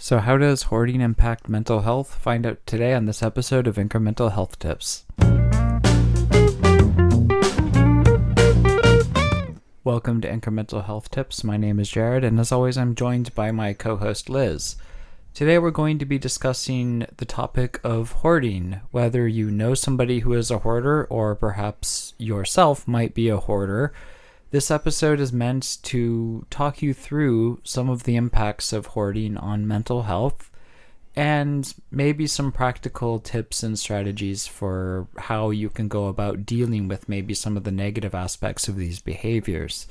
So, how does hoarding impact mental health? Find out today on this episode of IncreMental Health Tips. Welcome to IncreMental Health Tips. My name is Jared, and as always, I'm joined by my co host Liz. Today, we're going to be discussing the topic of hoarding, whether you know somebody who is a hoarder or perhaps yourself might be a hoarder. This episode is meant to talk you through some of the impacts of hoarding on mental health and maybe some practical tips and strategies for how you can go about dealing with maybe some of the negative aspects of these behaviors.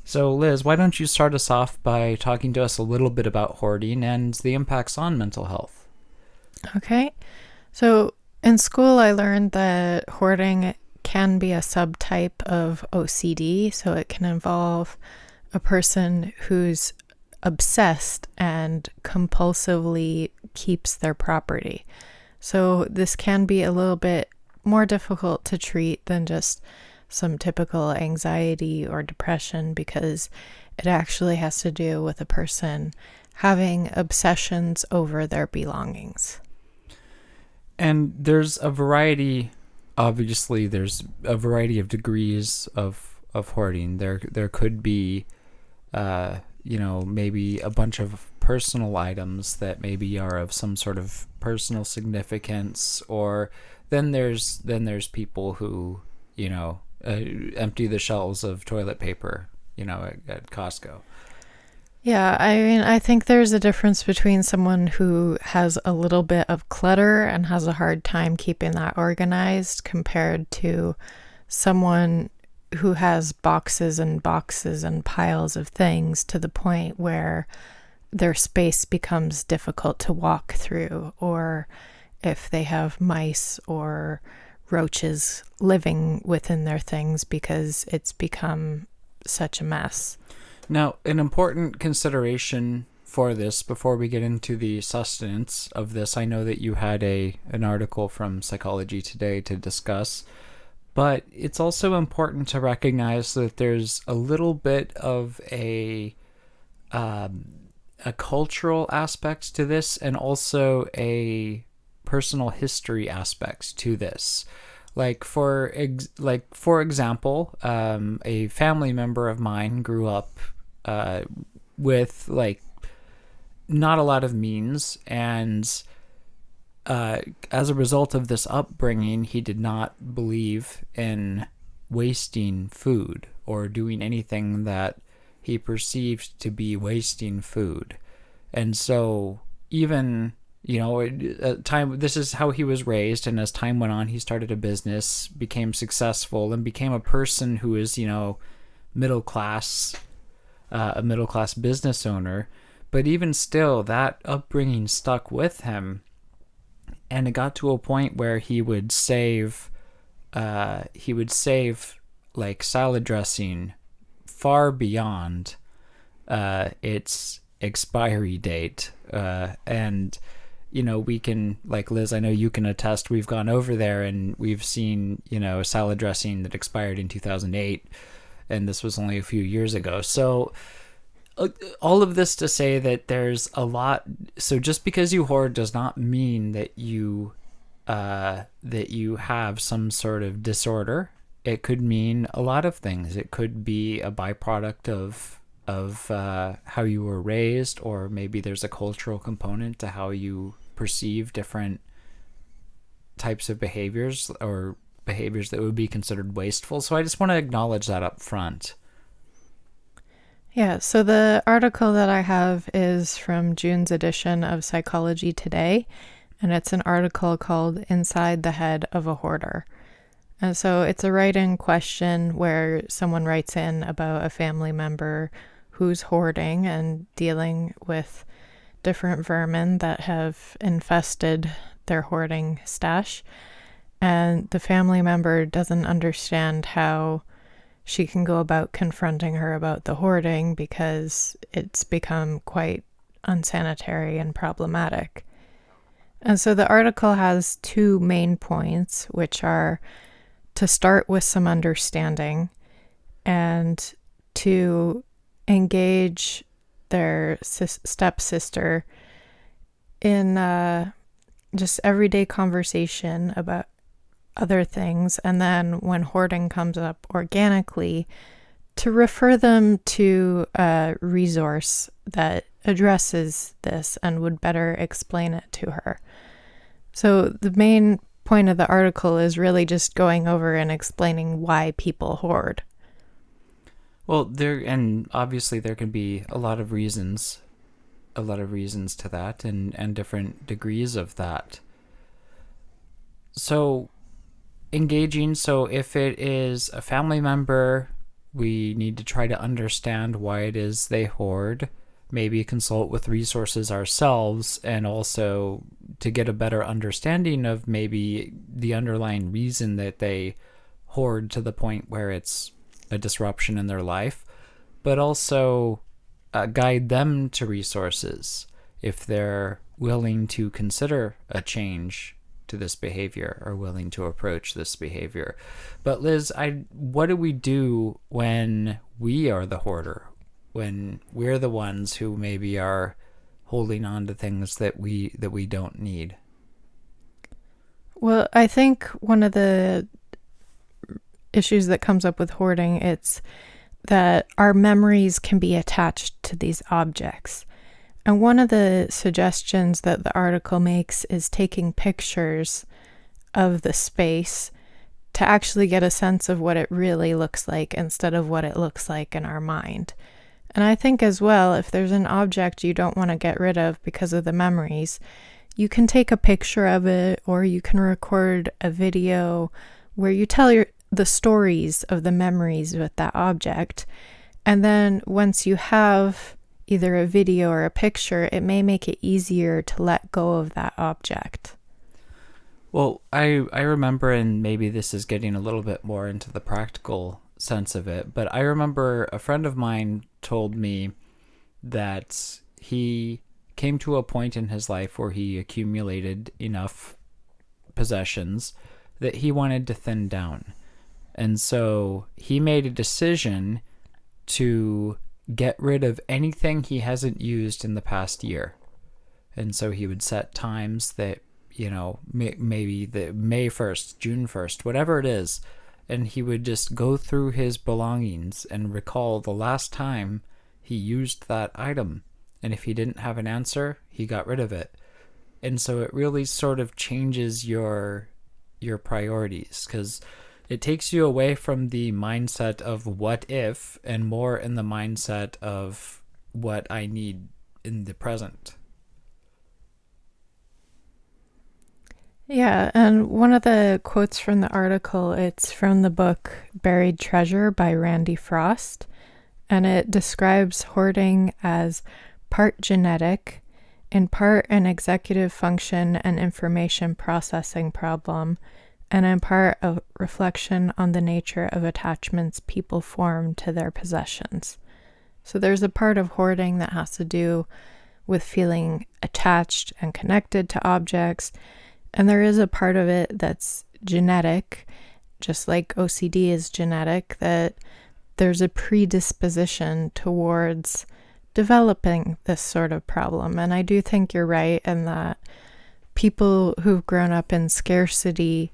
So, Liz, why don't you start us off by talking to us a little bit about hoarding and the impacts on mental health? Okay. So in school, I learned that hoarding can be a subtype of OCD. So it can involve a person who's obsessed and compulsively keeps their property. So this can be a little bit more difficult to treat than just some typical anxiety or depression, because it actually has to do with a person having obsessions over their belongings. And there's a variety, obviously, there's a variety of degrees of hoarding. There could be, maybe a bunch of personal items that maybe are of some sort of personal significance, or then there's people who, empty the shelves of toilet paper, at Costco. Yeah, I mean, I think there's a difference between someone who has a little bit of clutter and has a hard time keeping that organized compared to someone who has boxes and boxes and piles of things to the point where their space becomes difficult to walk through, or if they have mice or roaches living within their things because it's become such a mess. Now, an important consideration for this before we get into the sustenance of this, I know that you had an article from Psychology Today to discuss, but it's also important to recognize that there's a little bit of a cultural aspect to this, and also a personal history aspect to this. For example, a family member of mine grew up with not a lot of means, and as a result of this upbringing, he did not believe in wasting food or doing anything that he perceived to be wasting food. And so even at time, this is how he was raised, and as time went on, he started a business, became successful, and became a person who is middle class, a middle class business owner. But even still, that upbringing stuck with him, and it got to a point where he would save like salad dressing far beyond its expiry date, and we can, like Liz, I know you can attest, we've gone over there and we've seen, salad dressing that expired in 2008, and this was only a few years ago. So all of this to say that there's a lot. So just because you hoard does not mean that you have some sort of disorder. It could mean a lot of things. It could be a byproduct of how you were raised, or maybe there's a cultural component to how you perceive different types of behaviors, or behaviors that would be considered wasteful. So I just want to acknowledge that up front. Yeah, so the article that I have is from June's edition of Psychology Today, and it's an article called Inside the Head of a Hoarder. And so it's a write-in question where someone writes in about a family member who's hoarding and dealing with different vermin that have infested their hoarding stash. And the family member doesn't understand how she can go about confronting her about the hoarding because it's become quite unsanitary and problematic. And so the article has two main points, which are to start with some understanding and to engage their stepsister in just everyday conversation about other things, and then when hoarding comes up organically, to refer them to a resource that addresses this and would better explain it to her. So the main point of the article is really just going over and explaining why people hoard. Well, and obviously there can be a lot of reasons to that, and different degrees of that. So engaging, so if it is a family member, we need to try to understand why it is they hoard, maybe consult with resources ourselves, and also to get a better understanding of maybe the underlying reason that they hoard to the point where it's a disruption in their life, but also guide them to resources if they're willing to consider a change to this behavior or willing to approach this behavior. But Liz, what do we do when we are the hoarder? When we're the ones who maybe are holding on to things that we don't need? Well, I think one of the issues that comes up with hoarding, it's that our memories can be attached to these objects. And one of the suggestions that the article makes is taking pictures of the space to actually get a sense of what it really looks like instead of what it looks like in our mind. And I think as well, if there's an object you don't want to get rid of because of the memories, you can take a picture of it, or you can record a video where you tell the stories of the memories with that object. And then once you have either a video or a picture, it may make it easier to let go of that object. Well, I remember, and maybe this is getting a little bit more into the practical sense of it, but I remember a friend of mine told me that he came to a point in his life where he accumulated enough possessions that he wanted to thin down. And so he made a decision to get rid of anything he hasn't used in the past year. And so he would set times that, maybe the May 1st, June 1st, whatever it is, and he would just go through his belongings and recall the last time he used that item. And if he didn't have an answer, he got rid of it. And so it really sort of changes your priorities, because it takes you away from the mindset of what if and more in the mindset of what I need in the present. Yeah, and one of the quotes from the article, it's from the book Buried Treasure by Randy Frost, and it describes hoarding as part genetic, in part an executive function and information processing problem, and in part a reflection on the nature of attachments people form to their possessions. So there's a part of hoarding that has to do with feeling attached and connected to objects, and there is a part of it that's genetic, just like OCD is genetic, that there's a predisposition towards developing this sort of problem. And I do think you're right in that people who've grown up in scarcity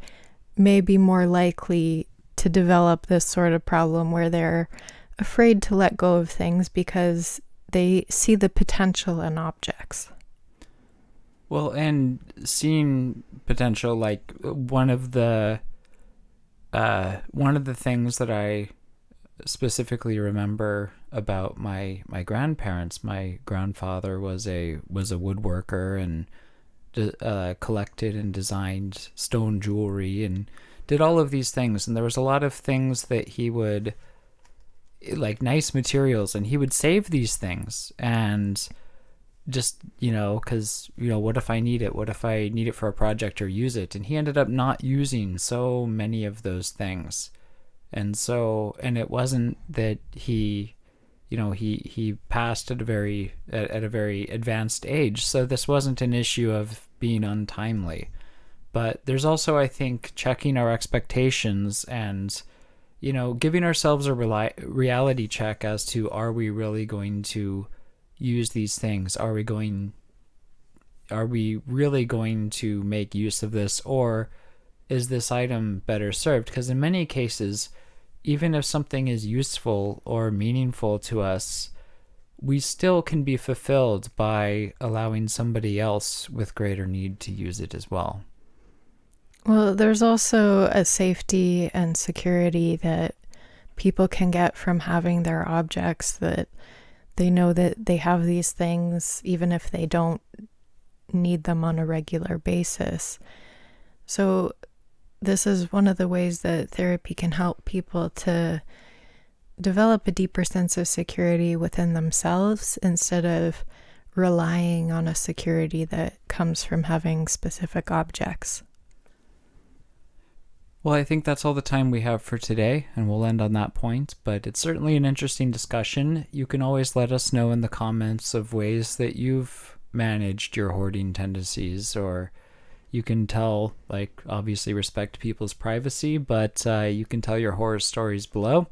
may be more likely to develop this sort of problem where they're afraid to let go of things because they see the potential in objects. Well, and seeing potential, like one of the things that I specifically remember about my grandparents. My grandfather was a woodworker and collected and designed stone jewelry and did all of these things. And there was a lot of things that he would, like nice materials, and he would save these things and just, because, what if I need it? What if I need it for a project or use it? And he ended up not using so many of those things. And it wasn't that he passed at a very advanced age. So this wasn't an issue of being untimely. But there's also, I think, checking our expectations and, giving ourselves a reality check as to, are we really going to use these things? Are we going are we really going to make use of this, or is this item better served? Because in many cases, even if something is useful or meaningful to us, we still can be fulfilled by allowing somebody else with greater need to use it as well. Well, there's also a safety and security that people can get from having their objects, that they know that they have these things even if they don't need them on a regular basis. So this is one of the ways that therapy can help people to develop a deeper sense of security within themselves instead of relying on a security that comes from having specific objects. Well, I think that's all the time we have for today, and we'll end on that point. But it's certainly an interesting discussion. You can always let us know in the comments of ways that you've managed your hoarding tendencies, or you can tell, like, obviously respect people's privacy, but you can tell your horror stories below.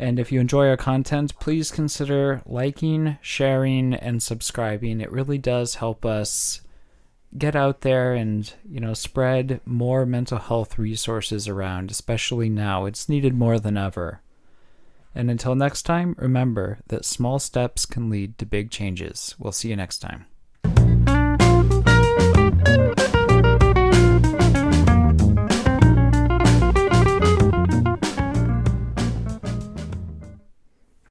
And if you enjoy our content, please consider liking, sharing, and subscribing. It really does help us get out there and, spread more mental health resources around, especially now. It's needed more than ever. And until next time, remember that small steps can lead to big changes. We'll see you next time.